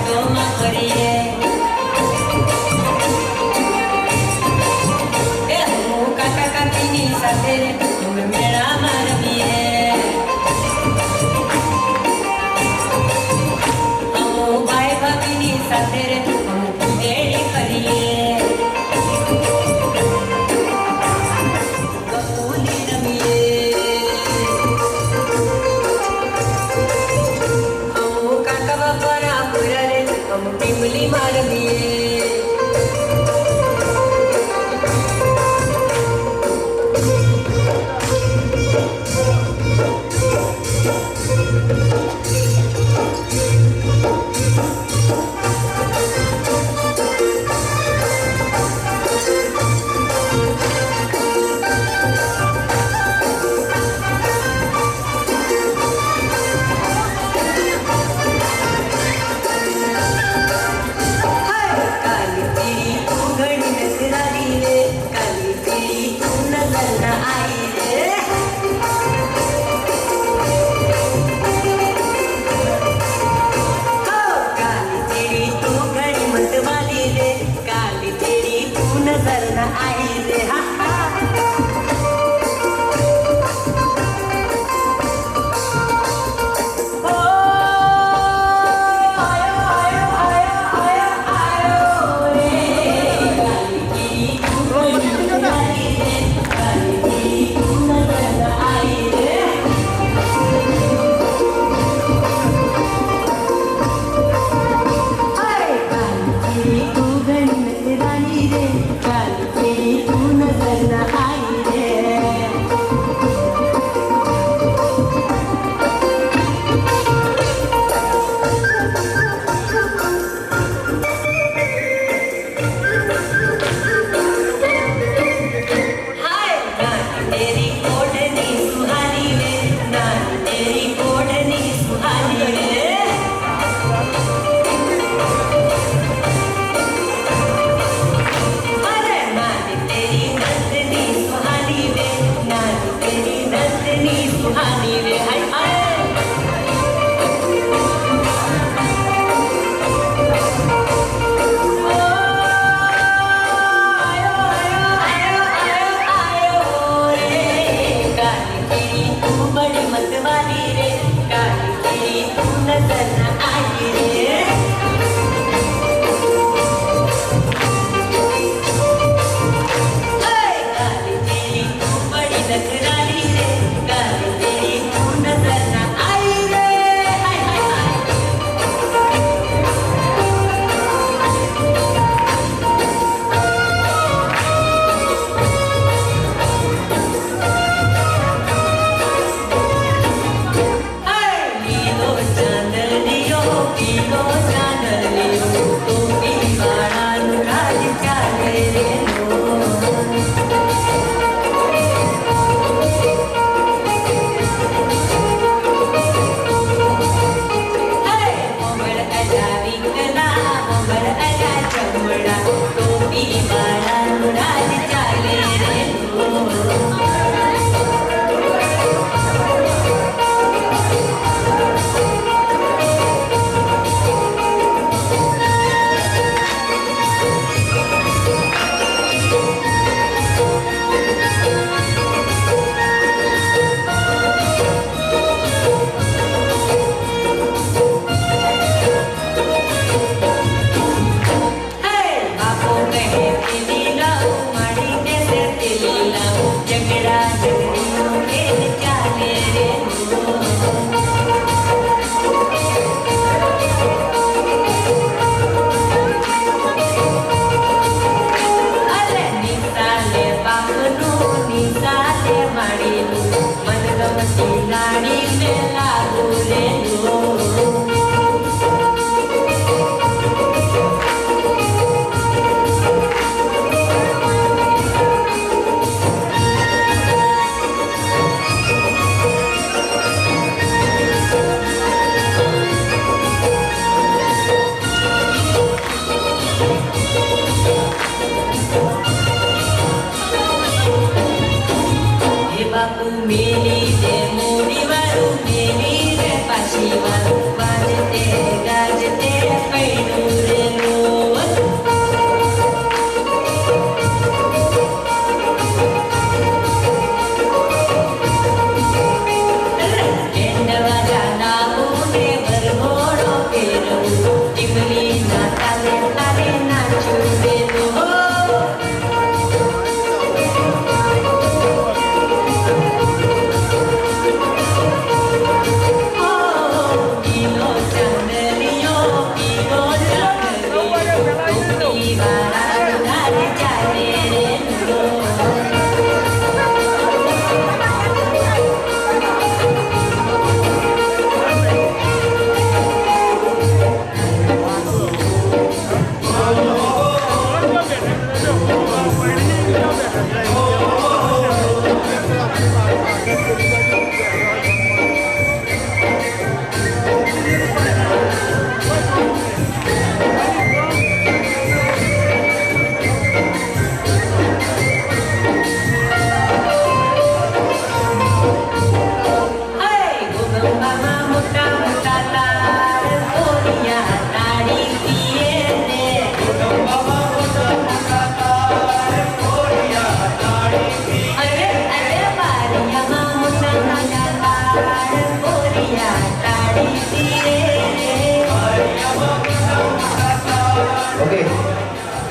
મેળામાં ફરીએ એ હું કાકા કાકીની સાથે અમે મેળામાં રમીએ અમો ભાઈ ભાભીની સાથે અમે કુંડેળી કરીએ ગપુલી રમીએ અમો કાકા બાપાના પુરારે અમે ટીમલીમાં રમીએ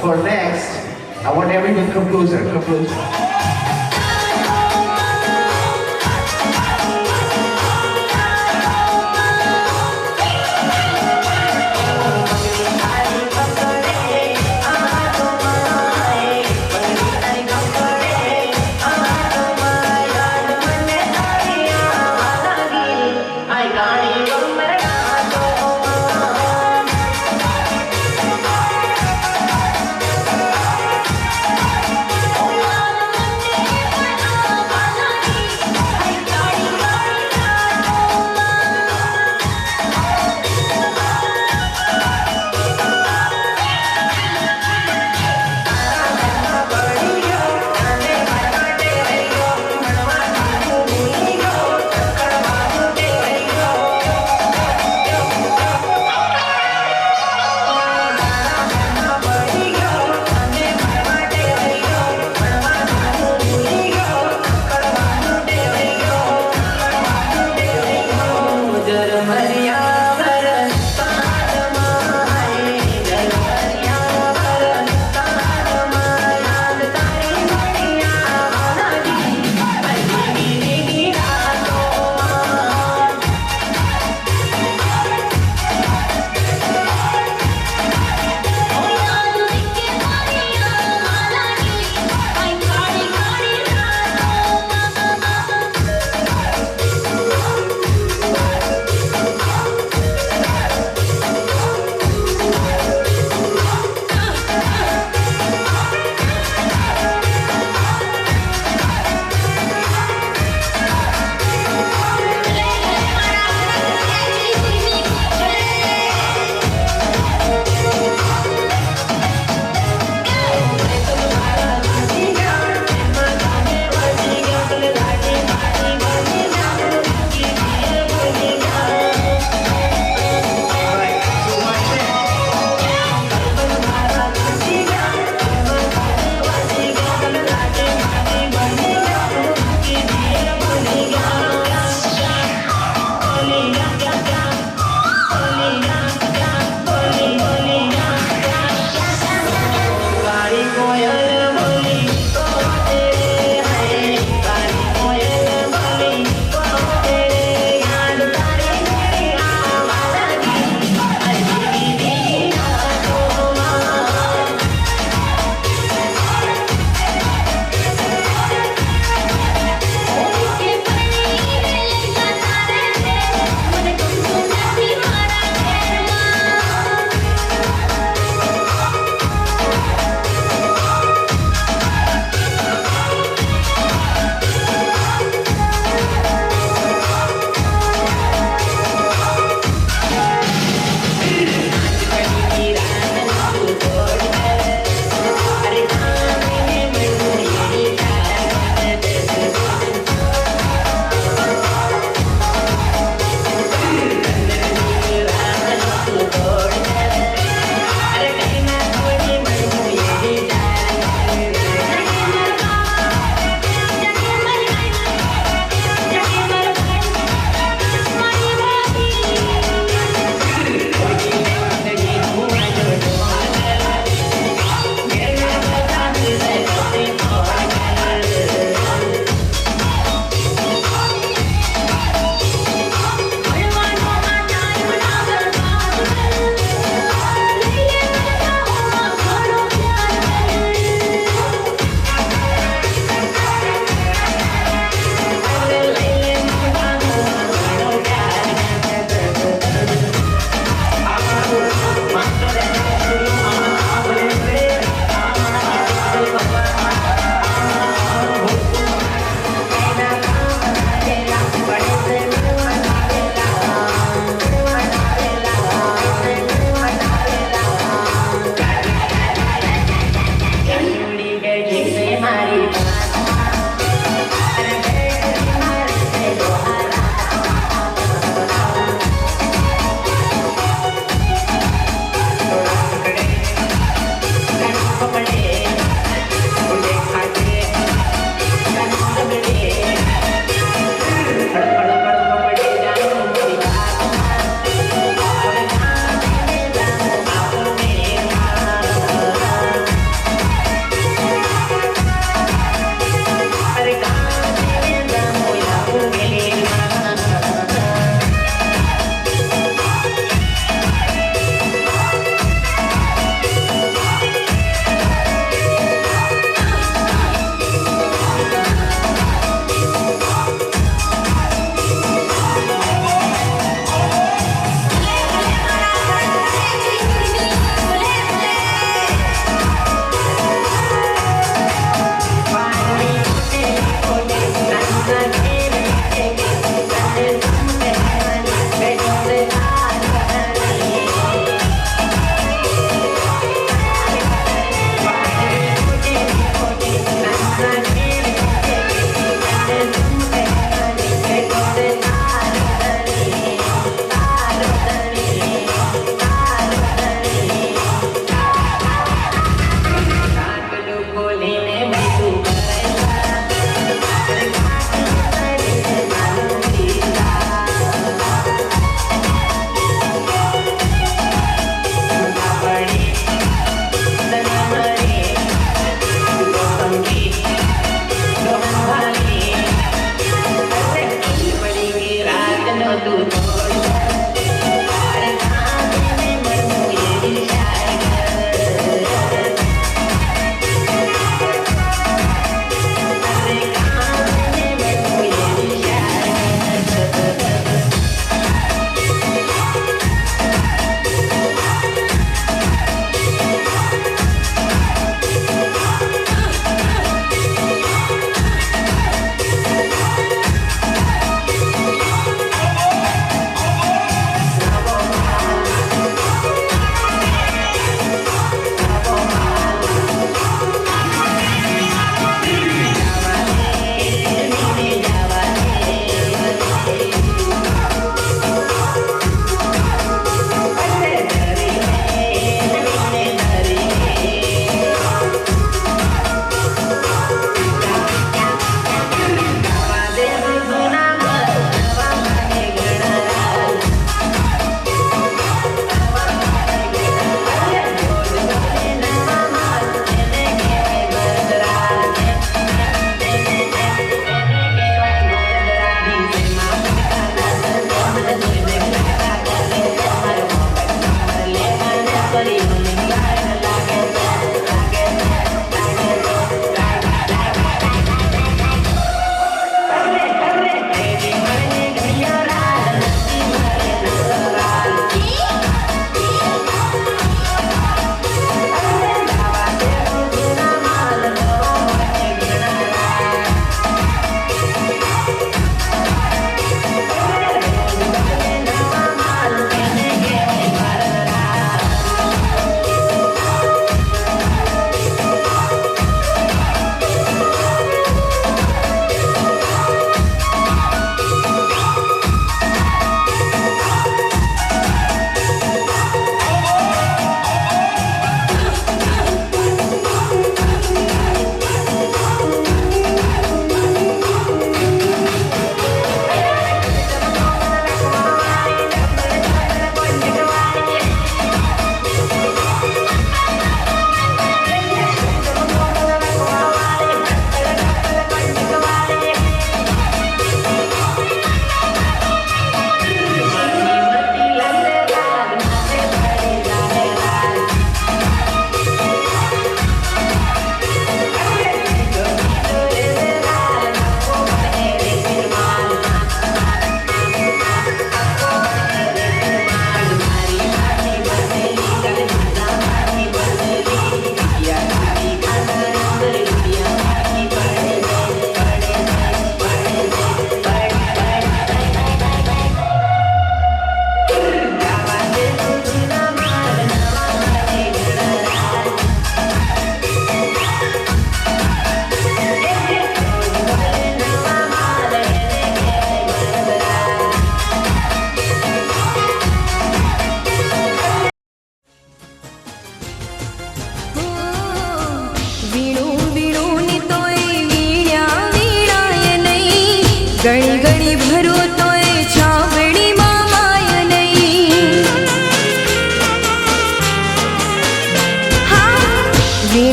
For next, I want everyone to come closer, come closer.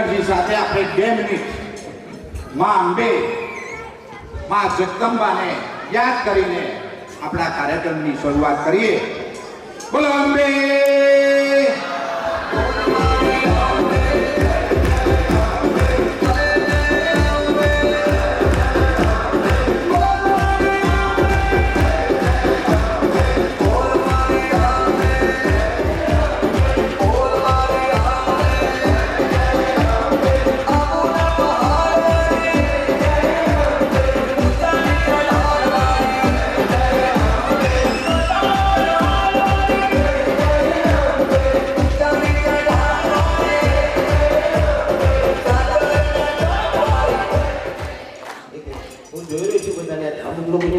Energy સાથે આપણે 2 મિનિટ માં અંબે માં જગદંબાને યાદ કરીને આપણા કાર્યક્રમની શરૂઆત કરીએ. બોલો અંબે.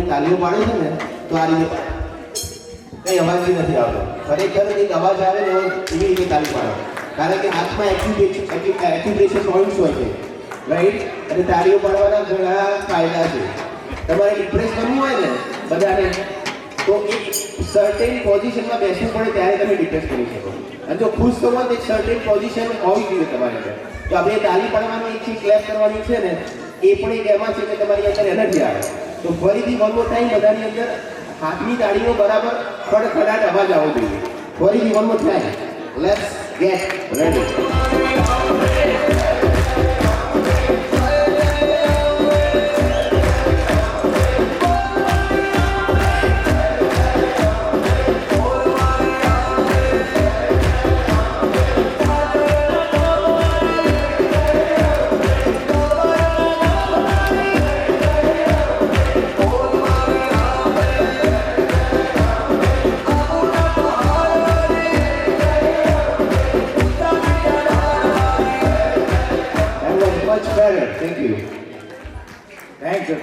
તાલીઓ પાડે છે ને તો આ રીતે કઈ અવાજ નથી આવતો. ખરેખર એક અવાજ આવે ને એવી રીતે તાલી પાડો, કારણ કે હાથમાં એક્યુપ્રેશર પોઈન્ટ્સ હોય છે, રાઈટ? અને તાલીઓ પાડવાના ઘણા ફાયદા છે. તમારે ઇમ્પ્રેસ કરવું હોય ને બધાને તો એક સર્ટેન પોઝિશનમાં બેસવું પડે ત્યારે તમે ડિપ્રેસ કરી શકો. અને જો ખુશ થવું હોય તો એક સર્ટેન પોઝિશન હોવી જોઈએ તમારી અંદર. તો આપણે તાલી પાડવાની એક છે, ક્લેપ કરવાની છે ને, એ પણ એક એમાં છે કે તમારી અંદર એનર્જી આવે. તો ફરીથી વન મોર ટાઈમ બધાની અંદર હાથની તાળીઓ બરાબર ખડખડાટ અવાજ આવવો જોઈએ. ફરીથી one more time. Let's gate ready.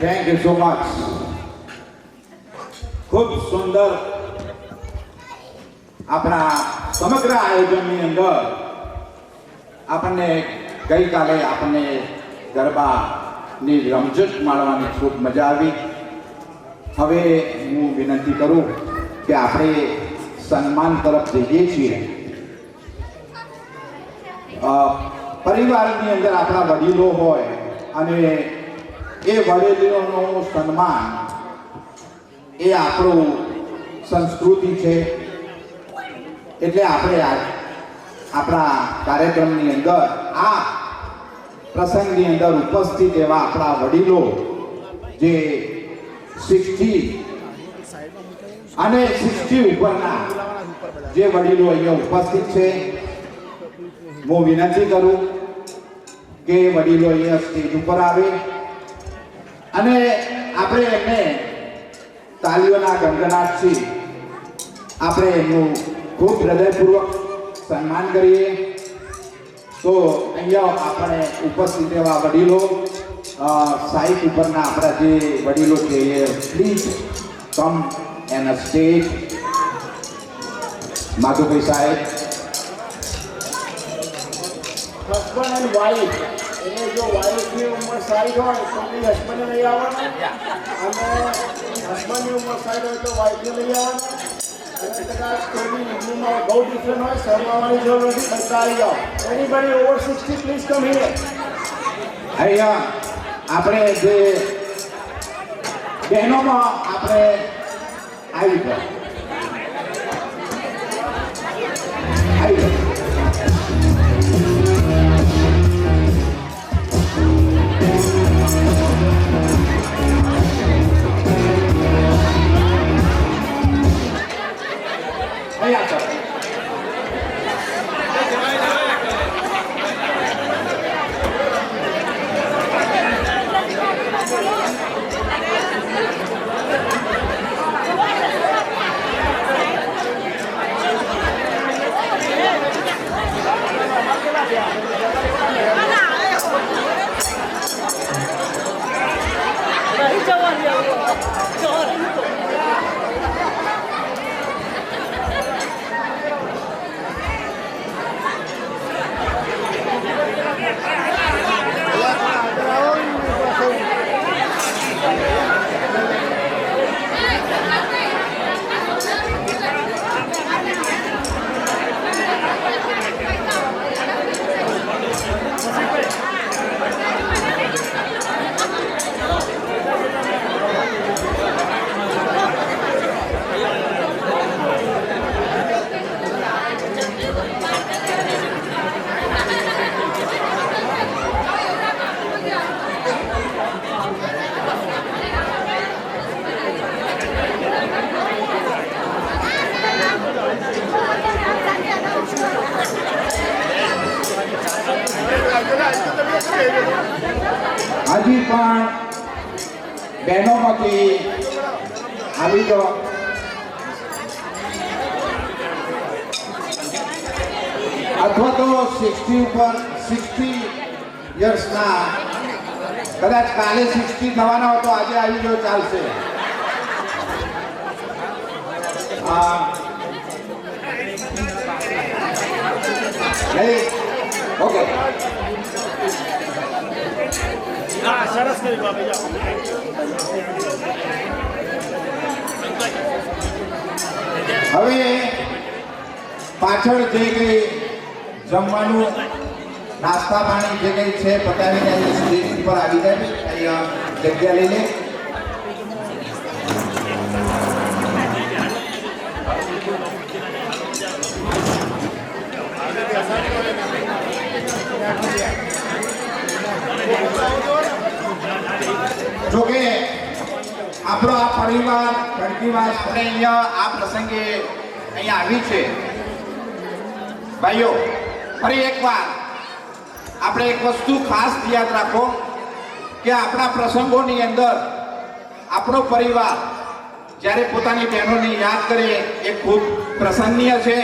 Thank you so much. ખૂબ સુંદર આપણા સમગ્ર આયોજનની અંદર આપણને ગઈકાલે આપણને ગરબાની રમઝટ માણવાની ખૂબ મજા આવી. હવે હું વિનંતી કરું કે આપણે સન્માન તરફ જઈએ છીએ. પરિવારની અંદર આપણા વડીલો હોય અને એ વડીલોનું સન્માન એ આપણું સંસ્કૃતિ છે. એટલે આપણે આપણા કાર્યક્રમની અંદર આ પ્રસંગની અંદર ઉપસ્થિત એવા આપણા વડીલો જે 60 અને 60 ઉપરના જે વડીલો અહીંયા ઉપસ્થિત છે, હું વિનંતી કરું કે વડીલો અહીંયા સ્ટેજ ઉપર આવે અને આપણે એમને તાલીઓના ગણગણાટથી આપણે એમનું ખૂબ હૃદયપૂર્વક સન્માન કરીએ. તો અહીંયા આપણે ઉપસ્થિત એવા વડીલો સાઈડ ઉપરના આપણા જે વડીલો છે એ please come on a stage. Madhubhai સાહેબ. હસબન્ડ એન્ડ વાઈફ, એટલે જો વાઈફની ઉંમર સાઈડ હોય તો હસબન્ડને લઈ આવવાના, અને હસબન્ડની ઉંમર સાઈડ હોય તો વાઈફને લઈ આવવાના. અને કદાચ કોઈની ઉંમરમાં બહુ ડિફરન્ટ હોય, શરમાવાની જરૂર નથી, બધા આવી જાઓ. Anybody over 60 please come here. અહીંયા આપણે જે બહેનોમાં આપણે આવી ગયા બહેનોમાંથી આવી જાઓ. અથવા તો 60 ઉપર 60 યર્સના કદાચ કાલે 60 થવાના હોય તો આજે આવી જાઓ, ચાલશે. ઓકે, સરસ કરી બાબા જાઓ. હવે પાછળ જે કંઈ જમવાનું નાસ્તા પાણી જે કંઈ છે પતાવીને અહીં સ્ટેજ ઉપર આવી જાય, અહીંયા જગ્યા લઈ લે. જોકે આપણો આ પરિવાર ઘંટીવાસ અને અહીંયા આ પ્રસંગે અહીંયા આવી છે. ભાઈઓ, ફરી એકવાર આપણે એક વસ્તુ ખાસ યાદ રાખો કે આપણા પ્રસંગોની અંદર આપણો પરિવાર જ્યારે પોતાની બહેનોને યાદ કરે એ ખૂબ પ્રસન્નીય છે.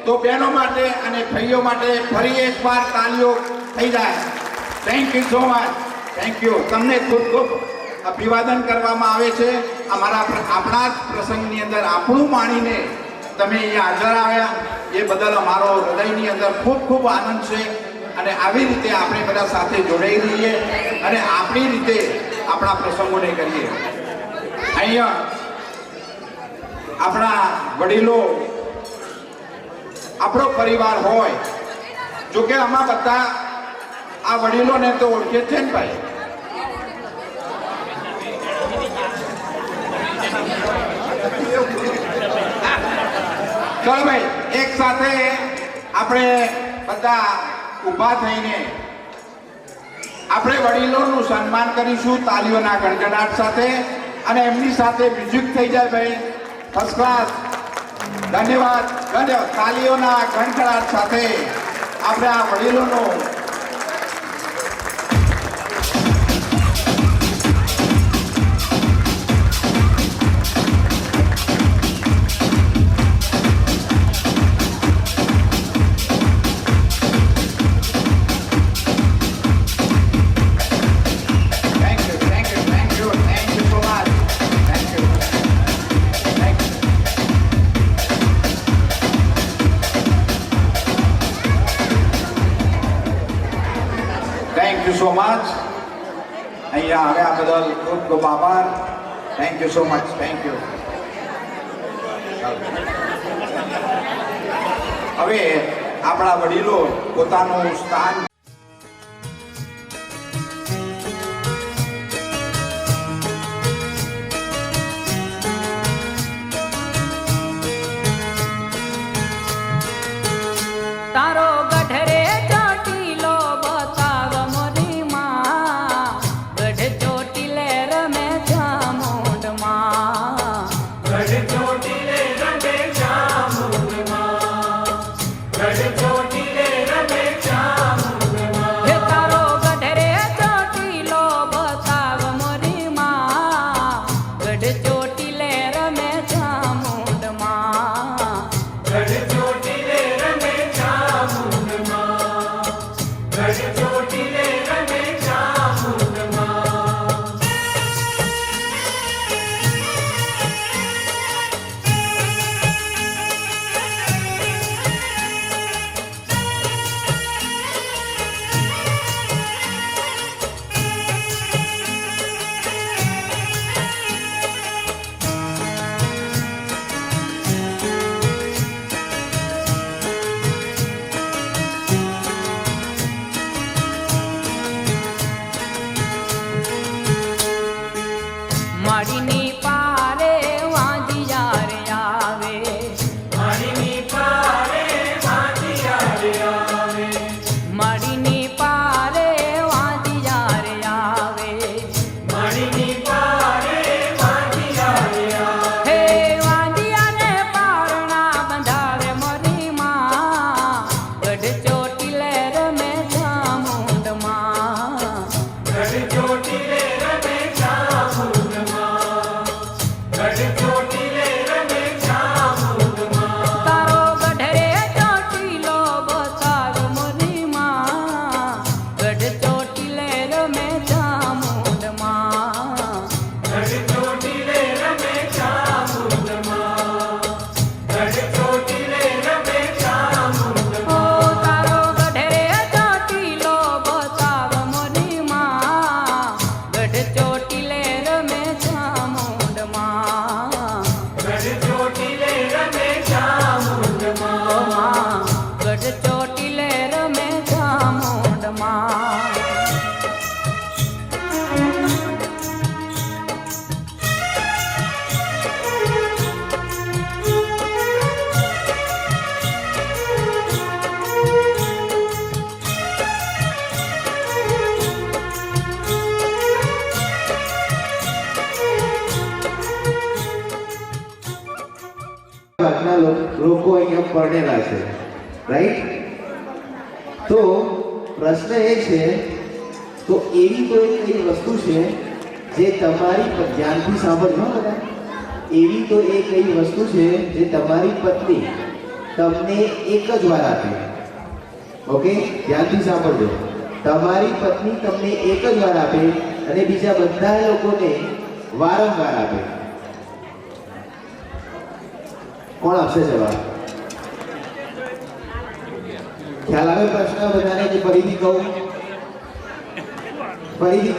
તો બહેનો માટે અને ભાઈઓ માટે ફરી એકવાર તાળીઓ થઈ જાય. Thank you so much. Thank you. તમને ખૂબ ખૂબ અભિવાદન કરવામાં આવે છે. આપણા જ પ્રસંગની અંદર આપણું માણીને તમે અહીંયા હાજર આવ્યા એ બદલ અમારો હૃદયની અંદર ખૂબ ખૂબ આનંદ છે. અને આવી રીતે આપણે બધા સાથે જોડાઈ રહીએ અને આપણી રીતે આપણા પ્રસંગોને કરીએ. અહીંયા આપણા વડીલો આપણો પરિવાર હોય. જોકે આમાં બધા આ વડીલોને તો ઓળખે છે ને ભાઈ. ચલો ભાઈ, એક સાથે આપણે બધા ઊભા થઈને આપણે વડીલોનું સન્માન કરીશું તાલીઓના ગણગણાટ સાથે. અને એમની સાથે મ્યુઝિક થઈ જાય ભાઈ. First class. ધન્યવાદ. ધન્યવાદ. તાલીઓના ગણગણાટ સાથે આપણે આ વડીલોનો સો મચ. અહીંયા આવ્યા બદલ ખૂબ ખૂબ આભાર. Thank you so much. Thank you. હવે આપણા વડીલો પોતાનું સ્થાન તારો ગઢરે ચોટીલો બતાવ મોરી માં, ગઢ ચોટીલે રમે ચામુંડમાં, ગઢ ચોટીલે રમે ચામુંડમાં, ગઢ ચોટીલે રમે ચામુંડમાં. ભાગના લોકો અહીંયા પરણેલા છે, રાઈટ? તો પ્રશ્ન એ છે, તો એવી કોઈ કઈ વસ્તુ છે જે તમારી ધ્યાનથી સાંભળજો બધા, એવી તો એ કઈ વસ્તુ છે જે તમારી પત્ની તમને એક જ વાર આપે? ઓકે, ધ્યાનથી સાંભળજો. તમારી પત્ની તમને એક જ વાર આપે અને બીજા બધા લોકોને વારંવાર આપે. કોણ આપશે જવાબ? ખ્યાલ આવે પ્રશ્ન બધાને? કે ફરીથી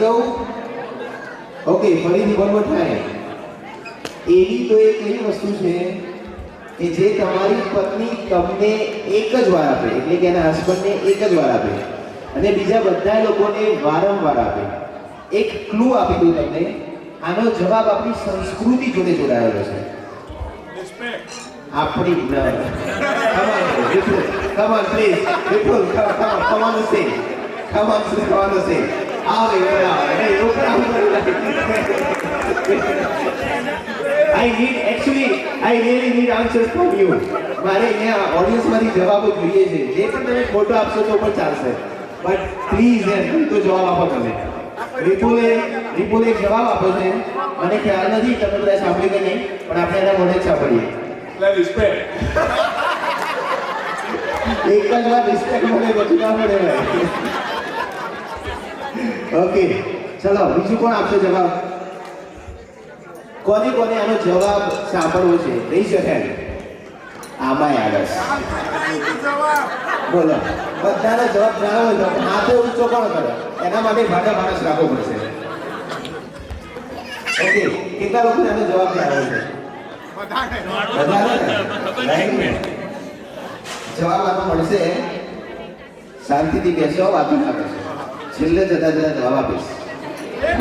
કહું? ઓકે, ફરીથી બોલવો થાય. એવી તો એ કઈ વસ્તુ છે કે જે તમારી પત્ની તમને એક જ વાર આપે, એટલે કે એના હસબન્ડને એક જ વાર આપે અને બીજા બધા લોકોને વારંવાર આપે? એક ક્લુ આપી દઉં તમને, આનો જવાબ આપણી સંસ્કૃતિ જોડે જોડાયેલો છે. આપણી come on please, Vipul, come on say, આવે I really need answers from you. મારે અહીંયા ઓડિયન્સમાંથી જવાબો જોઈએ છે. જે પણ તમે ફોટો આપશો તો પણ ચાલશે, બટ પ્લીઝ તો જવાબ આપો તમે. વિપુલે એક જવાબ આપો છે, મને ખ્યાલ નથી તમે બધા સાંભળ્યું કે નહીં, પણ આપણે એના મોઢે જ સાંભળીએ. એક જ વાર રિસ્પેક્ટ મળે, પછી ના મળે ભાઈ. ઓકે, ચલો બીજું કોણ આપશે જવાબ? કોને આનો જવાબ સાંભળવો છે? Rays your hand. આમાં આગળ બોલો, બધાનો જવાબ જાણવો હોય તો હાથે ઊંચો કોણ કરે? એના માટે ભાડા માણસ રાખવો પડશે. ઓકે, કેટલા લોકોને આનો જવાબ જાણવો છે? બધાને જવાબ આપવા મળશે. શાંતિથી બેસો, વાતો ના કરશો. છેલ્લે જતા જવાબ આપીશ.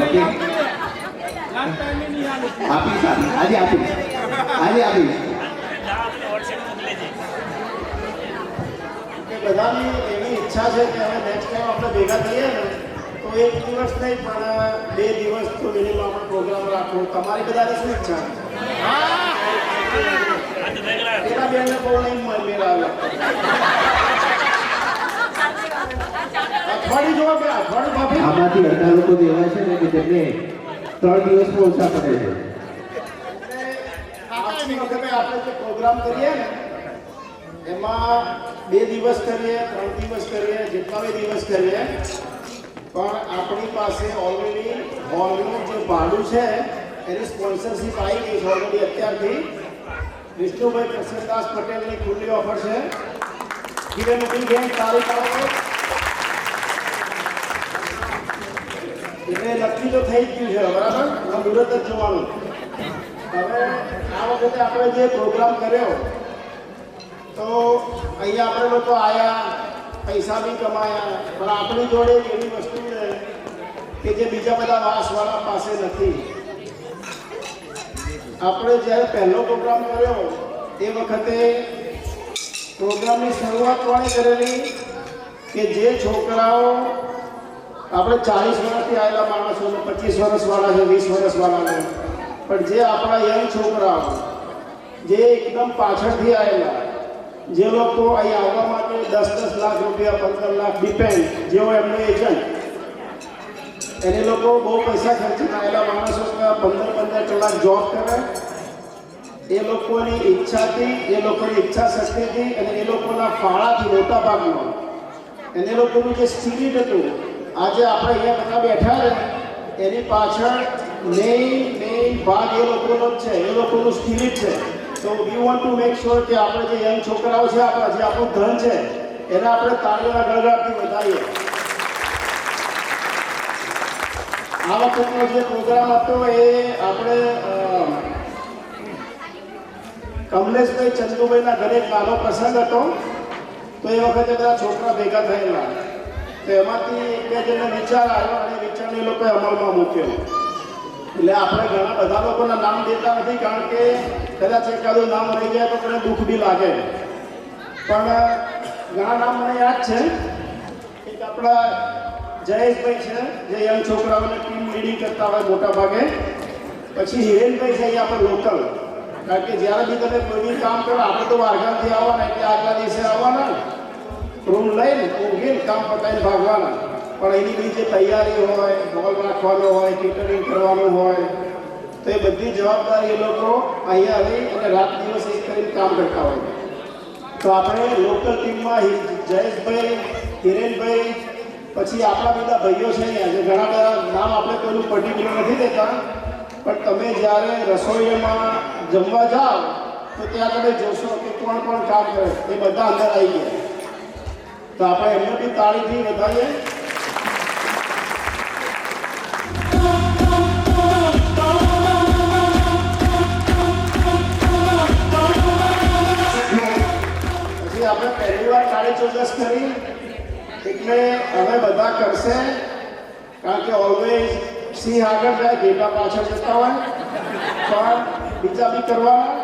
ઓકે, આજે આપીશ. બધાની એવી ઈચ્છા છે કે હવે નેક્સ્ટ ટાઈમ આપણે ભેગા થઈએ ને તો એક દિવસ નહીં પણ 2 દિવસ તો મિનિમમ આપણે પ્રોગ્રામ રાખવો. તમારી બધાની શું ઈચ્છા? એના બેનને બહુ નહીં મેળવે. અઠવાડિયું જોવા ગયા, અઠવાડિયું ભાભી. આમાંથી અડધા લોકો તો એવા છે ને કે તેમને 3 દિવસમાં ઓછા પડે છે. આખી વખતે આપણે જે પ્રોગ્રામ કરીએ ને એમાં 2 દિવસ કરીએ, 3 દિવસ કરીએ, જેટલા બી દિવસ કરીએ, પણ આપણી પાસે ઓલરેડી હોલનું જે ભાડું છે એની સ્પોન્સરશિપ આવી ગઈ છે ઓલરેડી અત્યારથી. વિષ્ણુભાઈ પ્રસન્નદાસ પટેલની ખુલ્લી ઓફર છે. કિરણની બેન તારીખ આવે એટલે નક્કી તો થઈ જ ગયું છે, બરાબર? મુહૂર્ત જ જોવાનું. હવે આ વખતે આપણે જે પ્રોગ્રામ કર્યો તો અહીંયા આપણે લોકો આવ્યા, પૈસા બી કમાયા, પણ આપણી જોડે એવી વસ્તુ છે કે જે બીજા બધા વાસવાળા પાસે નથી. આપણે જ્યારે પહેલો પ્રોગ્રામ કર્યો એ વખતે પ્રોગ્રામની શરૂઆત કોણે કરેલી કે જે છોકરાઓ આપણે 40 વર્ષથી આવેલા માણસો, 25 વર્ષવાળા છે, 20 વર્ષવાળા છે, પણ જે આપણા યંગ છોકરાઓ જે એકદમ પાછળથી આવેલા, જે લોકો અહીં આવવા માટે 10-10 લાખ રૂપિયા, 15 લાખ ડિપેન્ડ, જેવો એમનો એજન્ટ, એને લોકો બહુ પૈસા ખર્ચીને આવેલા માણસો 15-15 કલાક જોબ કરે. એ લોકોની ઈચ્છાથી, એ લોકોની ઈચ્છા શક્તિથી અને એ લોકોના ફાળાથી મોટા ભાગનો એને લોકોનું જે સ્પિરિટ હતું, આજે આપણે અહીંયા બધા બેઠા ને એની પાછળ મેઇન ભાગ એ લોકોનો જ છે, એ લોકોનું સ્પિરિટ છે. તો we want to make sure કે આપણે જે યંગ છોકરાઓ છે, આપણા જે આપણું ધન છે, એને આપણે તાળીઓના ગળગળાટથી વધારીએ. આ વખતનો જે પ્રોગ્રામ હતો એ આપણે કમલેશભાઈ ચંદુભાઈના ઘરે એક નાનો પ્રસંગ હતો. તો એ વખતે બધા છોકરા ભેગા થયેલા, તો એમાંથી 1-2 જણને વિચાર આવ્યો અને વિચારને એ લોકોએ અમલમાં મૂક્યો. એટલે આપણે ઘણા બધા લોકોના નામ દેતા નથી, કારણ કે કદાચ એકાદું નામ રહી જાય તો મને દુઃખ બી લાગે. પણ ઘણા નામ મને યાદ છે. એક આપણા જયેશભાઈ છે, જે યંગ છોકરાઓને ટીમ લીડિંગ કરતા હોય મોટા ભાગે. પછી હિરેનભાઈ છે, અહીંયા આપણે લોકલ. કારણ કે જ્યારે બી તમે કોઈ બી કામ કરો, આપણે તો વારગામથી આવવાના એટલે આગલા દિવસે આવવાના, રૂમ લઈને ઊંઘીને કામ પતાવીને ભાગવાના. પણ એની બી જે તૈયારી હોય, હોલ રાખવાનો હોય, કેટરિંગ કરવાનું હોય, તો એ બધી જવાબદારી એ લોકો અહીંયા આવી અને રાત દિવસ એક કરીને કામ કરતા હોય. તો આપણે લોકલ ટીમમાં જયેશભાઈ, હિરેનભાઈ, પછી આપણા બધા ભાઈઓ છે અહીંયા, જે ઘણા બધા નામ આપણે કોઈનું પર્ટિક્યુલર નથી દેતા, પણ તમે જ્યારે રસોઈમાં જમવા જાઓ તો ત્યાં તમે જોશો કે કોણ કોણ કામ કરે, એ બધા અંદર આવી ગયા. તો આપણે એમને બી તાળીથી વધારીએ. પછી આપણે પહેલી વાર કાળી ચૌદસ કરી એટલે હવે બધા કરશે, કારણ કે ઓલવેઝ સિંહ આગળ જાય, ઘેટા પાછળ જતા હોય, પણ બીજા બી કરવાના.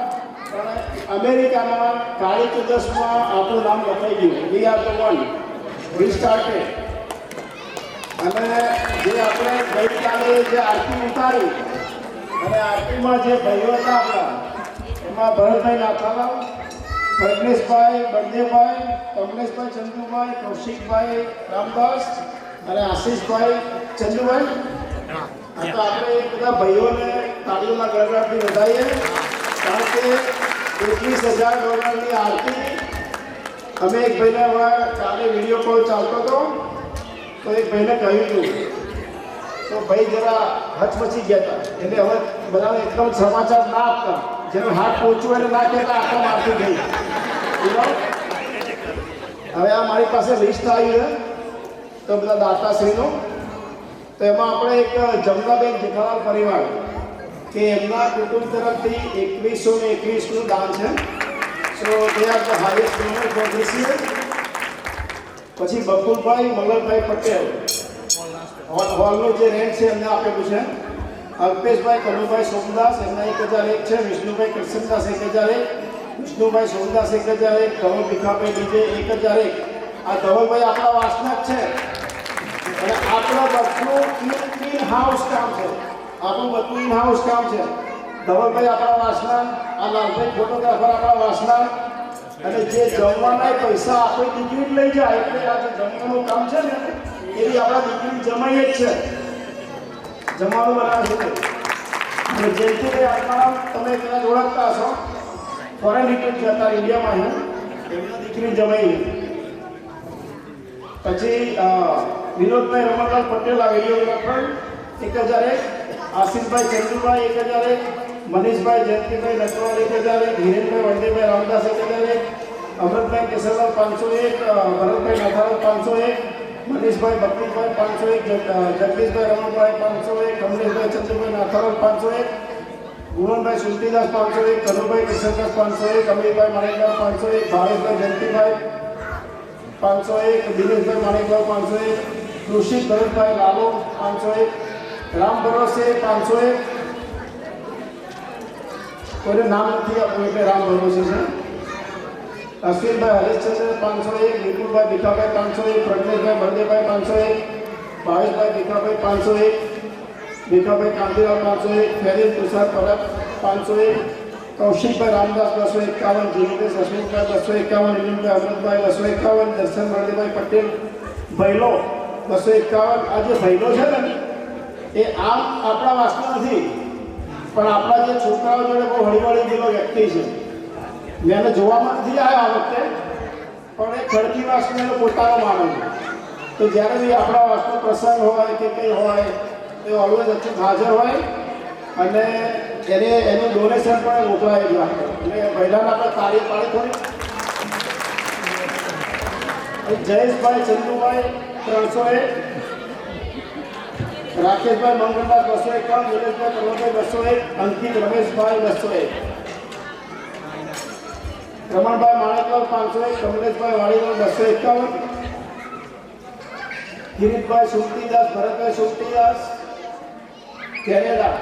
પણ અમેરિકામાં કાળી ચૌદસમાં આપણું નામ લખાઈ ગયું, we are the one, we started. અને જે આપણે ગઈકાલે જે આરતી ઉતારી અને આરતીમાં જે ભાઈઓ હતા આપણા, એમાં ભરતભાઈ નાથાલાલ, પ્રજ્ઞેશભાઈ, બળદેવભાઈ, કમલેશભાઈ, ચંદુભાઈ, કૌશિકભાઈ, રામદાસ અને આશીષભાઈ, ચંદુભાઈ. તો આપણે એ બધા ભાઈઓને તાળીઓના ગણગણથી વધાવીએ, કારણ કે $21,000ની આરતી. અમે એક ભાઈને કાલે વિડીયો કોલ ચાલતો હતો તો એક ભાઈને કહ્યું હતું, તો ભાઈ જરા હચમચી ગયા હતા, એટલે હવે બધાને એકદમ સમાચાર ના આપતા, જેનો હાથ પહોંચ્યું એને ના કહેતા આખા મારતી ગઈ. હવે આ મારી પાસે લિસ્ટ આવી છે તો બધા દાતાશ્રીનું. તો એમાં આપણે એક જમનાબેન જેઠાલાલ પરિવાર કે એમના કુટુંબ તરફથી 2121નું દાન છે. સો તે are the highest donor for this year. પછી બકુલભાઈ મલ્લરભાઈ પટેલ હોલનું જે રેન્ટ છે એમને આપેલું છે. અલ્પેશભાઈ કનુભાઈ સોમદાસ એમના 1001 છે. વિષ્ણુભાઈ કૃષ્ણદાસ 1001, વિષ્ણુભાઈ સોમદાસ 1001, ધવલ ભીખાભાઈ બીજે 1001. આ ધવલભાઈ આપણા વાસના જ છે અને આપણું બધું ઇન હાઉસ કામ છે. આપણું બધું ઇન હાઉસ કામ છે. ધવલભાઈ આપણા વાસના, આ લાલભાઈ ફોટોગ્રાફર આપણા વાસના. અને જે જમવાના પૈસા આપણી દીકરી લઈ જાય એટલે આ જે જમવાનું કામ છે ને એ બી આપણા દીકરી જમાઈ જ છે, જમવાનું બનાવે છે. અને જેથી આપણા તમે કદાચ ઓળખતા હશો, ફોરેન રિટર્ન જતા ઇન્ડિયામાં એમના દીકરી જમાઈ. પછી વિનોદભાઈ રમણલાલ પટેલ આ વિડીયોગ્રાફર 1001, આશીષભાઈ ચંદુભાઈ 1001, મનીષભાઈ જયંતિભાઈ નટવાલ 1001, હિરેનભાઈ વંદેભાઈ રામદાસ 1001, અમૃતભાઈ કેસરલાલ 501, ભરતભાઈ નાથાલાલ 501, મનીષભાઈ બકરીભાઈ 501, જગદીશભાઈ રમણભાઈ 501, કમલેશભાઈ ચંદ્રભાઈ નાથાલાલ 501, ગુણવંતભાઈ સુલતીદાસ 501, કનુભાઈ કિશનદાસ 501, અમીરભાઈ માણેકલાલ 501, ભાવેશભાઈ જયંતિભાઈ 501, દિનેશભાઈ માણેકલાલ 501, કૃષિક ભરતભાઈ લાલો 501, રામ ભરોસે 501. કોઈને નામ નથી આપવું એટલે રામ ભરોસે છે. અશ્વિનભાઈ હરેશચંદ્ર 501, વિપુલભાઈ ભીખાભાઈ 501, પ્રજ્ઞેશભાઈ બળદેવભાઈ 501, ભાવેશભાઈ ભીખાભાઈ 501, ભીખાભાઈ કાંતિલાલ 501, ફેરીલ તુષાર પરબ 501, કૌશિકભાઈ રામદાસ 251, જીનેશ અશ્વિનભાઈ 251, વિનોદભાઈ અમૃતભાઈ 251, દર્શન બળદેવભાઈ પટેલ ભૈલો 251. આ જે ભૈલો છે ને એ આમ આપણા વાસના નથી, પણ આપણા જે છોકરાઓ જોડે બહુ હળીમળી ગયેલો વ્યક્તિ છે. મેં એને જોવામાં નથી આવ્યો આ વખતે, પણ એ ખડકી વાસનો એનો પોતાનો માનવ છે. તો જ્યારે બી આપણા વાસનો પ્રસંગ હોય કે કંઈ હોય એ ઓલવેઝ અચૂક હાજર હોય અને એનું ડોનેશન પણ મોકલાય છે. એટલે પહેલાંના આપણે તારીખ પાડી થોડી. જયેશભાઈ ચંદુભાઈ 301, રાકેશભાઈ મંગળદાસ 251, નિલેશભાઈ કરોડભાઈ 201, અંકિત રમેશભાઈ 201, રમણભાઈ માણેકલાલ 501, કમલેશભાઈ વાડીલાલ 251, કિરીટભાઈ સુમતીદાસ, ભરતભાઈ સુમતીદાસ કેનેડા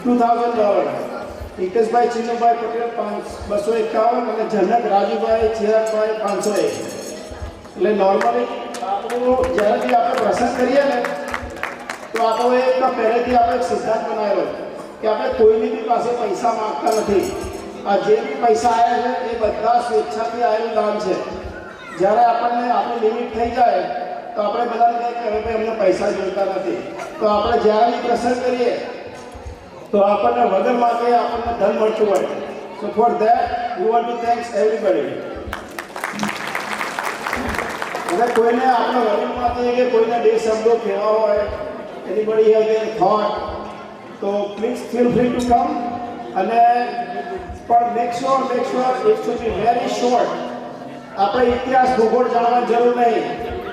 $2000, હિતેશભાઈ ચિન્નુભાઈ પટેલ 251 અને જનક રાજુભાઈ ચિરાગભાઈ 501. એટલે નોર્મલી આપણું જ્યારે બી આપણે પ્રસંગ કરીએ ને તો આપણો એક પહેલેથી આપણે એક સિદ્ધાંત બનાવેલો કે આપણે કોઈની બી પાસે પૈસા માંગતા નથી. આ જે બી પૈસા આવ્યા છે એ બધા સ્વેચ્છાથી આવેલું દાન છે. જ્યારે આપણને આપણી લિમિટ થઈ જાય તો આપણે બધાને કહે કે હવે ભાઈ અમને પૈસા જોઈતા નથી. તો આપણે જ્યારે બી પ્રસંગ કરીએ તો આપણને વગર માટે આપણને ધન મળતું હોય. So for that you want to thanks everybody. અને કોઈને આપણે વડીલમાંથી કે કોઈને બે શબ્દો કહેવા હોય, એનીબડી હેવ ધેર થોટ, તો please feel free to come. અને પણ make sure it should be very short. આપણે ઇતિહાસ ભૂગોળ જાણવાની જરૂર નહીં.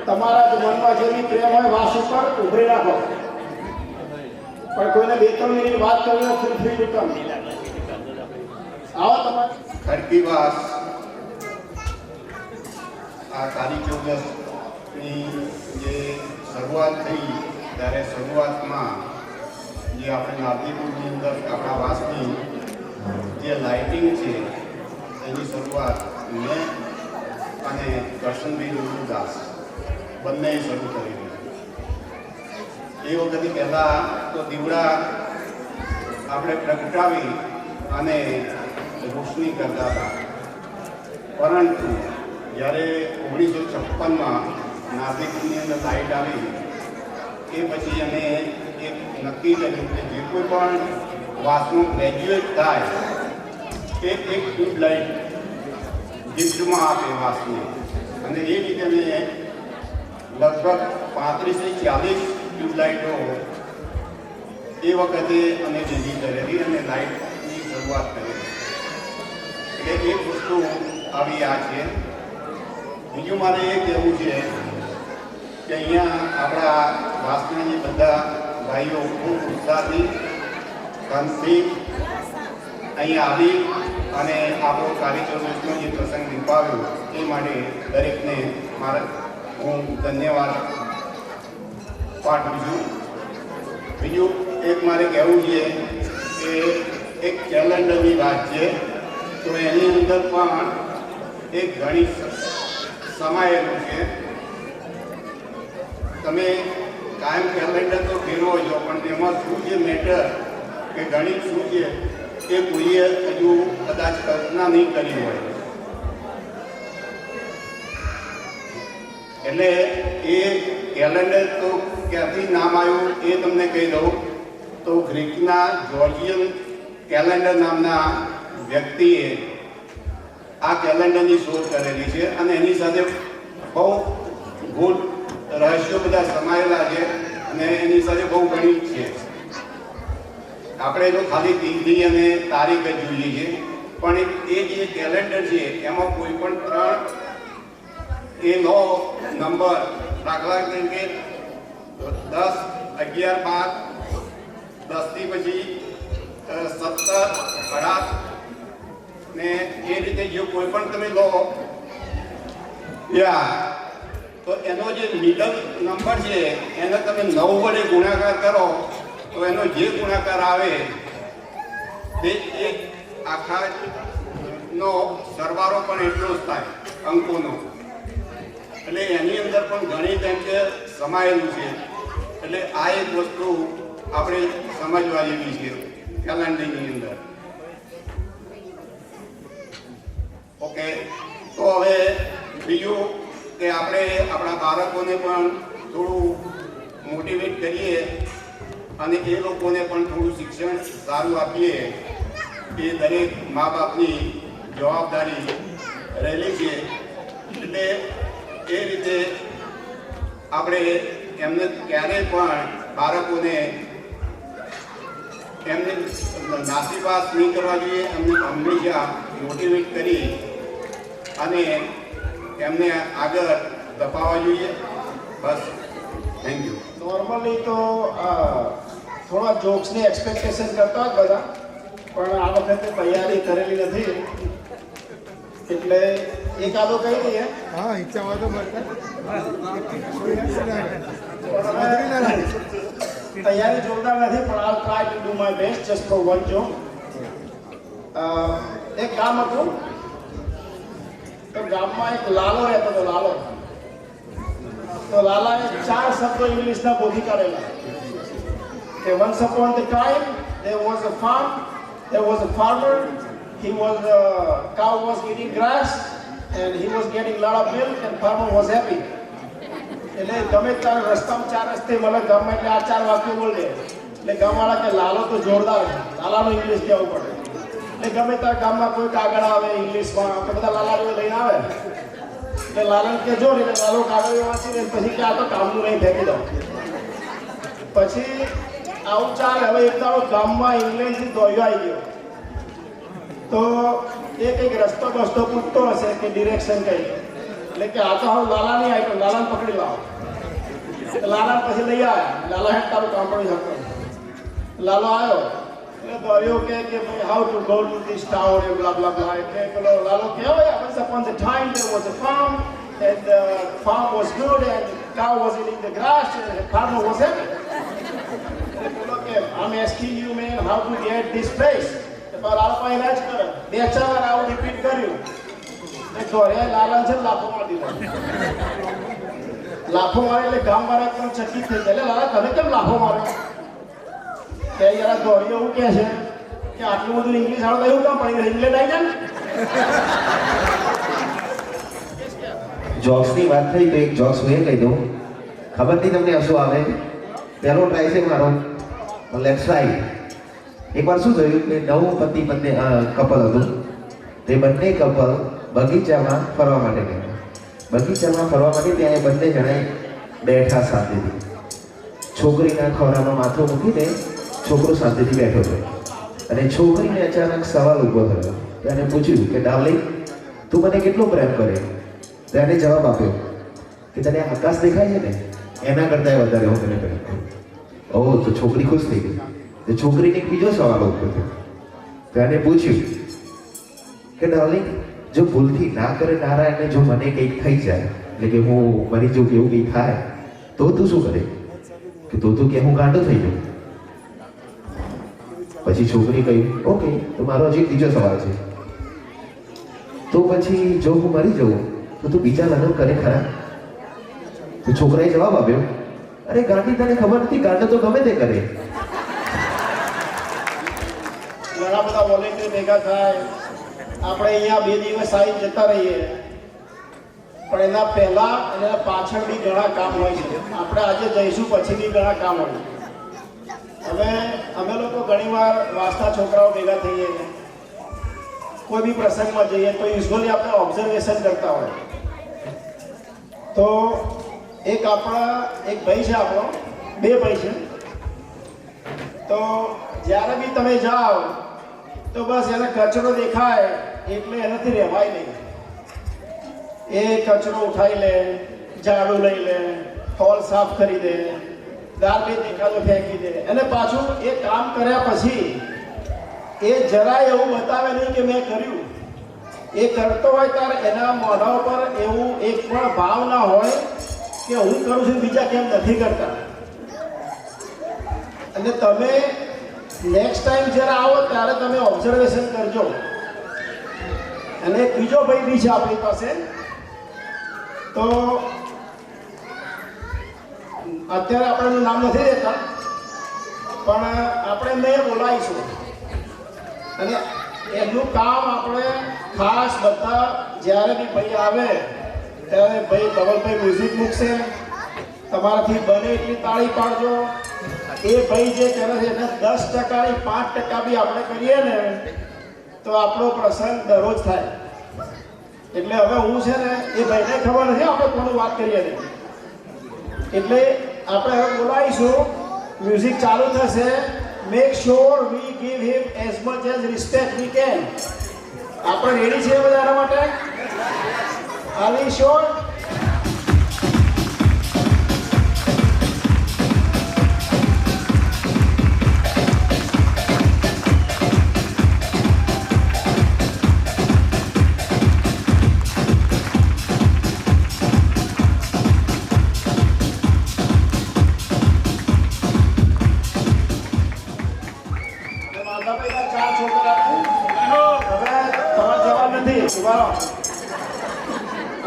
તમારા મનમાં જે બી પ્રેમ હોય વાસ ઉપર ઉભરી રાખો. પણ કોઈને 2-3 મિનિટ વાત કરવી ફીલ ફ્રી ટુ કમ. આવો તમારે ખડકીવાસ આ કાળી ચૌદસની જે શરૂઆત થઈ ત્યારે શરૂઆતમાં જે આપણે નારદીપુરની અંદર આપણા વાસની જે લાઇટિંગ છે એની શરૂઆત મેં અને કરશનભાઈ રુદ્રદાસ બંનેએ શરૂ કરેલી. એ વખતે પહેલાં તો દીવડા આપણે પ્રગટાવી અને રોશની કરતા હતા. પરંતુ જ્યારે 1956માં નાસિકની અંદર લાઇટ આવી એ પછી અમે એક નક્કી કર્યું કે જે કોઈ પણ વાસનું ગ્રેજ્યુએટ થાય એ એક ટ્યુબલાઇટ ગિફ્ટમાં આપે વાસને. અને એ રીતે અમે લગભગ 35 થી 40 ટ્યુબલાઇટો એ વખતે અમે ભેગી કરેલી અને લાઇટની શરૂઆત કરેલી. એટલે એક વસ્તુ આવી આ છે. બીજું મારે એ કહેવું છે કે અહીંયા આપણા વાસના જે બધા ભાઈઓ ખૂબ ઉત્સાહથી ગમથી અહીંયા આવી અને આપણો કાર્યક્રમનો જે પ્રસંગ નિભાવ્યો એ માટે દરેકને હું ધન્યવાદ પાઠવું છું. બીજું એક મારે કહેવું છે કે એક કેલેન્ડરની વાત છે, તો એની અંદર પણ એક ગણિત સમાયેલું છે. તમે કાયમ કેલેન્ડર તો ફેરવો છો, પણ તેમાં શું છે મેટર કે ગણિત શું છે એ કોઈએ હજુ કદાચ કલ્પના નહીં કરી હોય. એટલે એ કેલેન્ડર તો ક્યાંથી નામ આવ્યું એ તમને કહી દઉં તો ગ્રીકના જોર્જિયન કેલેન્ડર નામના વ્યક્તિએ આ કેલેન્ડરની શોધ કરેલી છે અને એની સાથે બહુ ગૂઢ રહસ્યો બધા સમાયેલા છે અને એની સાથે બહુ ગણિત છે. આપણે તો ખાલી તિથિ અને તારીખ જ જોઈએ છે, પણ એ જે કેલેન્ડર છે એમાં કોઈ પણ 3 એ નો નંબર દાખલા તરીકે 10, 11, 12, 10 થી પછી 17, 18 ને એ રીતે જો કોઈ પણ તમે લો તો એનો જે મિડલ નંબર છે એને તમે 9 વડે ગુણાકાર કરો તો એનો જે ગુણાકાર આવે તે એક આખા નો સરવાળો પણ એટલો જ થાય અંકોનો. એટલે એની અંદર પણ ગણિત એમ કે સમાયેલું છે. એટલે આ એક વસ્તુ આપણે સમજવા જેવી છે કેલેન્ડરની અંદર. ઓકે, તો હવે બીજું કે આપણે આપણા બાળકોને પણ થોડું મોટિવેટ કરીએ અને એ લોકોને પણ થોડું શિક્ષણ સારું આપીએ એ દરેક મા બાપની જવાબદારી રહેલી છે. એટલે એ રીતે આપણે એમને ક્યારેય પણ બાળકોને એમને નાસીપાસ નહીં કરવા જોઈએ. એમને હંમેશા મોટિવેટ કરી અને એમને આગળ ધપાવવા જોઈએ. બસ, થેન્ક યુ. નોર્મલી તો થોડા જોક્સની એક્સપેક્ટેશન કરતા જ બધા, પણ આ વખતે તૈયારી કરેલી નથી એટલે એકાદો કહી દઈએ. હા, ઈચ્છા હોય તો તૈયારી જોરદાર નથી, પણ આઈ try to do my best just four one joke. એક ગામ હતું, તો ગામમાં એક લાલો રહેતો હતો. લાલો તો લાલાએ 4 શબ્દો ઇંગ્લિશના બોધી કાઢેલા. Okay, once upon the time, there was a farm, there was a farmer, cow was eating grass, and he was getting a lot of milk, and farmer was happy. એટલે ગમે ત્યારે રસ્તામાં 4 રસ્તે મળે ગામમાં એટલે આ 4 વાક્યો બોલે એટલે ગામવાળા કે લાલો તો જોરદાર છે, લાલાનું ઇંગ્લિશ કહેવું પડે. એટલે ગમે ત્યારે ગામમાં કોઈ કાગળ આવે ઇંગ્લિશમાં તો બધા લાલાડીઓ લઈને આવે એટલે લાલાને કે જો એટલે લાલો કાગળીઓ વાંચીને પછી કે આ તો કામનું નહીં ફેંકી દો. પછી આવું ચાલે. હવે એક દાડો ગામમાં ઇંગ્લેન્ડથી દોડ્યો આવી ગયો તો એ કંઈક રસ્તો બસ્તો પૂછતો હશે કે ડિરેક્શન કંઈ એટલે કે આ તો હવે લાલા નહીં આવ્યો, લાલાને પકડી લાવો. લાલાને પછી લઈ આવ્યા. લાલા હેઠ તારું કામ પડી શકો. લાલો આવ્યો એટલે દોડ્યો કે ભાઈ how to go to this town એ બ્લા બ્લા બ્લા. એટલે પેલો લાલો કહેવાય once upon the time there was a farm and the farm was good and the cow was eating the grass and the farmer was happy. એટલે પેલો કે I'm asking you man how to get this place. તો લાલો પાસે રાજ કરે 2-4 વાર આવું repeat કર્યું. દોડ્યા લાલા છે લાફો મારી દીધો. લાફો મારે એટલે ગામવાળા એકદમ ચકિત થઈ ગયા. એટલે લાલા તમે કેમ લાફો માર્યો? કે યાર દોડ્યો એવું કહે છે કે આટલું બધું ઇંગ્લિશ આવડે એવું કામ પડી ગયું ઇંગ્લેન્ડ આવી જાય ને. જોક્સની વાત થઈ તો એક જોક્સ હું એ કહી દઉં. ખબર નહીં તમને હસવું આવે. પહેલો ટ્રાય છે મારો, લેટ્સ ટ્રાય. એકવાર શું થયું કે નવું પતિ બંને કપલ હતું. તે બંને કપલ બગીચામાં ફરવા માટે ગયા. બગીચામાં ફરવા માટે ત્યાં એ બંને જણાએ બેઠા શાંતિથી. છોકરીના ખોરામાં માથું મૂકીને છોકરો શાંતિથી બેઠો હતો અને છોકરીને અચાનક સવાલ ઊભો થયો. તેને પૂછ્યું કે ડાર્લિંગ તું મને કેટલો પ્રેમ કરે? તેને જવાબ આપ્યો કે તને આકાશ દેખાય છે ને એના કરતાં વધારે હું તને પ્રેમ કરું. ઓહ, તો છોકરી ખુશ થઈ ગઈ. તો છોકરીને બીજો સવાલ ઊભો થયો. તેને પૂછ્યું કે ડાર્લિંગ જો ભૂલથી ના કરે નારાયણને જો મને કંઈક થઈ જાય એટલે કે હું મરી જાઉં કે એવું કંઈક થાય તો તું શું કરે? કે તો તું કે હું ગાંડો થઈ જાઉં. પછી છોકરી કહ્યું ઓકે, તો મારો હજી બીજો સવાલ છે. તો પછી જો હું મરી જાઉં તો તું બીજા લગ્ન કરે ખરા? તો છોકરાએ જવાબ આપ્યો અરે ગાંડી તને ખબર નથી, ગાંડો તો ગમે તે કરે. ઘણા બધા વોલેન્ટિયર ભેગા થાય. આપણે અહીંયા 2 દિવસ આવી જતા રહીએ પણ એના પહેલા અને એના પાછળ બી ઘણા કામ હોય છે. આપણે આજે જઈશું પછી બી ઘણા કામ હોય. હવે અમે લોકો ઘણીવાર વાંચતા છોકરાઓ ભેગા થઈએ, કોઈ બી પ્રસંગમાં જઈએ તો યુઝ્યુઅલી આપણે ઓબ્ઝર્વેશન કરતા હોય. તો એક ભાઈ છે આપણો, 2 ભાઈ છે. તો જ્યારે બી તમે જાઓ તો બસ એને કચરો દેખાય એટલે એનાથી રહેવાય નહીં. એ કચરો ઉઠાવી લે, ઝાડુ લઈ લે, હોલ સાફ કરી દે, ગાર્બેજ દેખાતો ફેંકી દે અને પાછું એ કામ કર્યા પછી એ જરાય એવું બતાવે નહીં કે મેં કર્યું. એ કરતો હોય ત્યારે એના મોઢા ઉપર એવું એક પણ ભાવ ના હોય કે હું કરું છું બીજા કેમ નથી કરતા. અને તમે નેક્સ્ટ ટાઈમ જ્યારે આવો ત્યારે તમે ઓબ્ઝર્વેશન કરજો. અને એક બીજો ભાઈ બી છે આપણી પાસે. તો અત્યારે આપણે એનું નામ નથી દેતા પણ આપણે એમને બોલાવીશું અને એમનું કામ આપણે ખાસ બધા જ્યારે બી ભાઈ આવે ત્યારે ભાઈ ધવલભાઈ મ્યુઝિક મૂકશે. તમારાથી બને એટલી તાળી પાડજો. એ ભાઈ જે કરે છે એને 10% ની 5% બી આપણે કરીએ ને તો આપણો પ્રસંગ દરરોજ થાય. એટલે હવે હું છે ને એ ભાઈને ખબર નથી આપણે કોની વાત કરીએ ને એટલે આપણે હવે બોલાવીશું. મ્યુઝિક ચાલુ થશે. Make sure we give him as much as respect we can. આપણે રેડી છીએ બધા એના માટે? આર વી શ્યોર?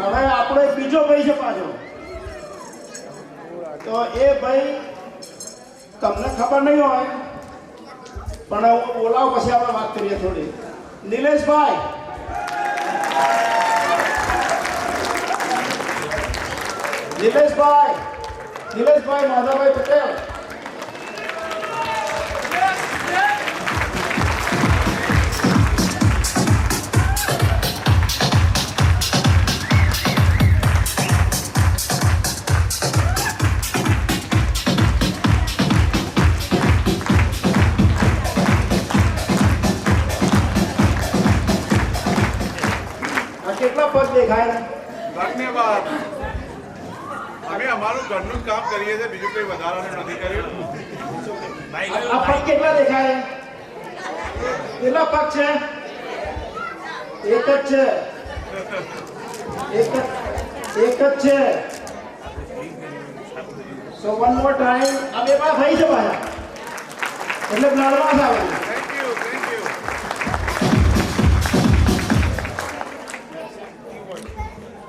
હવે આપણો એક બીજો ભાઈ છે પાછો. તો એ ભાઈ તમને ખબર નહીં હોય પણ હું બોલાવ પછી આપણે વાત કરીએ થોડી. નિલેશભાઈ, નિલેશભાઈ માધવભાઈ પટેલ. આ કેટલા પગ દેખાય? ધન્યવાદ. અમે અમારું ઘરનું જ કામ કરીએ છીએ, બીજું કંઈ વધારાનું નથી કર્યું. આ પગ કેટલા દેખાય? કેટલા પગ છે? એક જ છે. એક જ છે. સો વન મોર ટાઈમ. આ બે પાસ થઈ જવાય એટલે બ્લડમાં આવે. Thank you.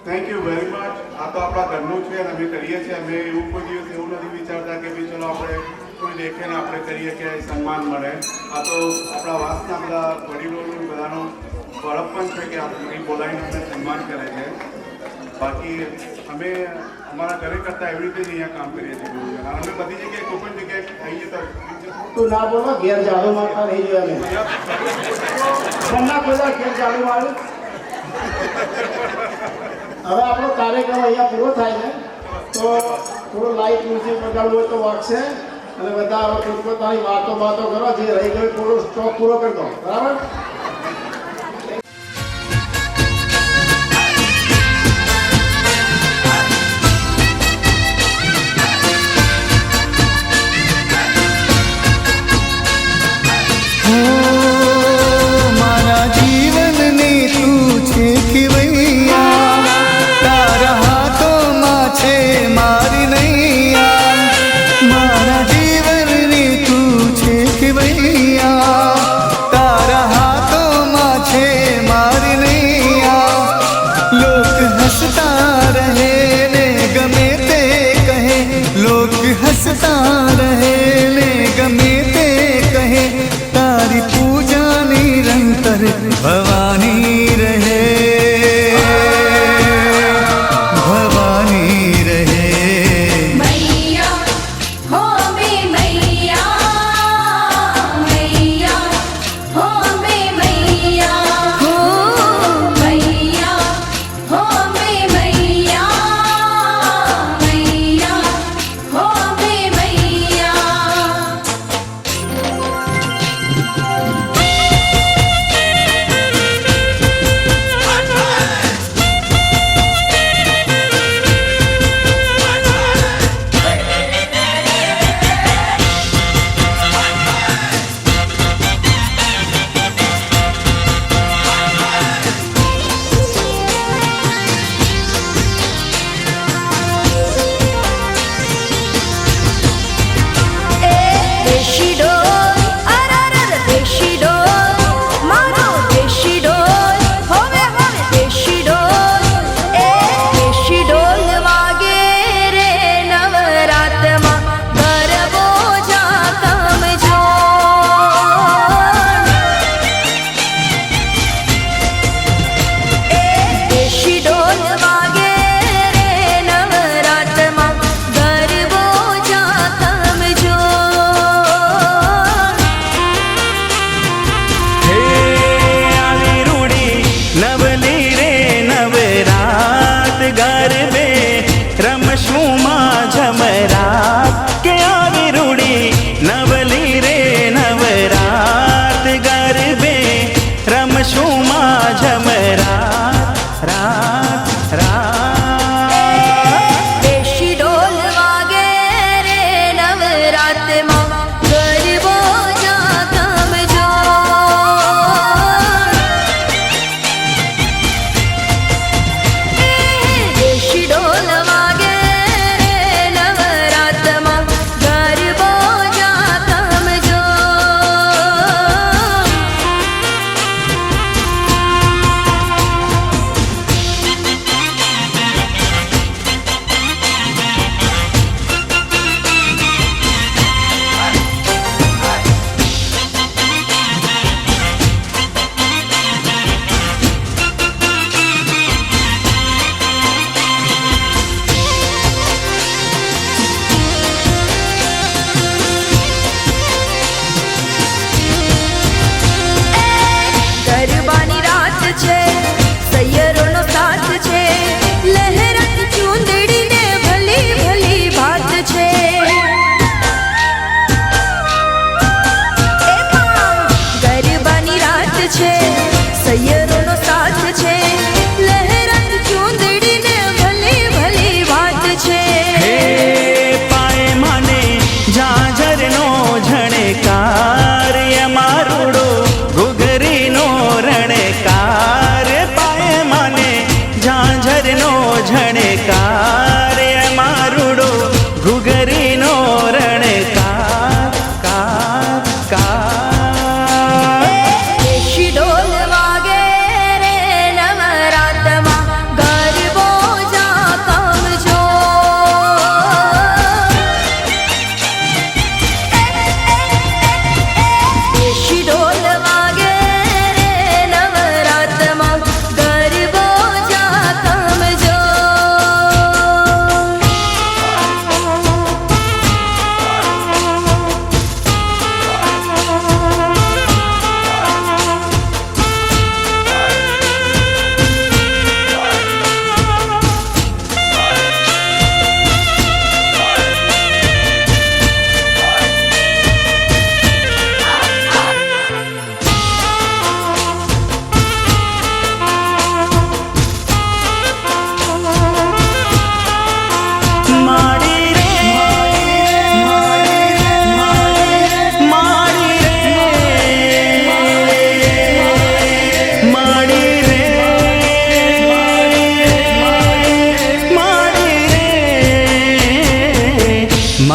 Thank you very much. આ તો આપણા ઘરનું છે અને અમે કરીએ છીએ. અમે એવું કોઈ દિવસ એવું નથી વિચારતા કે ભાઈ ચલો આપણે કોઈ દેખે ને આપણે કરીએ કે સન્માન મળે. આ તો આપણા વાસના બધા વડીલોનું બધાનું બળપણ છે કે આપણે બોલાવીને અમને સન્માન કરે છે. બાકી અમે અમારા ઘરે કરતાં એવી રીતે જ અહીંયા કામ કરીએ છીએ. અને અમે બધી જગ્યાએ કોઈ પણ જગ્યાએ આવીએ તો તું ના બોલો, ઘેર ઝાડુ મારતા નહીં જોયા મેં. ઘરના બધા ઘેર ઝાડુ મારું. હવે આપણો કાર્યક્રમ અહીંયા પૂરો થાય છે તો થોડો લાઇટ મ્યુઝિક વગાડવું હોય તો વાગશે અને બધા હવે પોતપોતાની વાતો કરો. જે રહી ગયો થોડો સ્ટોક પૂરો કરી દો. બરાબર? મારા જીવનની તું છે ખીવૈયા, તારા હાથોમાં છે મારી નૈયા. મારા જીવનની તું છે ખીવૈયા, તારા હાથોમાં છે મારી નૈયા. લોક હસતા રહે ને ગમે તે કહે, લોક હસતા રહે ને ગમે તે કહે, તારી પૂજા નિરંતર ભવાની રહે, ભવાની રહે. मैया हो में मैया, मैया हो में मैया, हो मैया हो में मैया, मैया हो में मैया.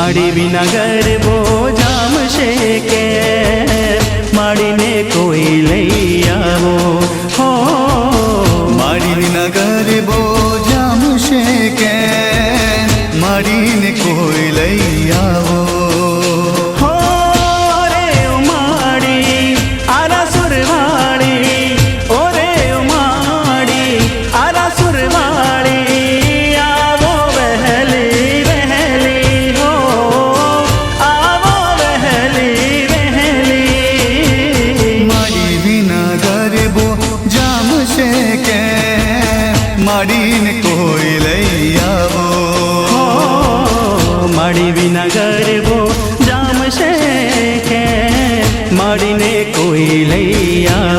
માડી વિના ગરબો જામશે કે માડીને કોઈ લઈ આવો હો માડી વિના ગરબો જામશે કે માડીને કોઈ લઈ આવો હો રે ઉમાડી આરા સુરવાળી ઓ રે ઉમાડી આરા સુરવાળી આવો વહેલી વહેલી હો આવો વહેલી વહેલી માડી વિના ગરબો જામશે કે માડીને કોઈ લઈ આવો માડી વિના ગરબો જામશે કે માડીને કોઈ લઈ આવો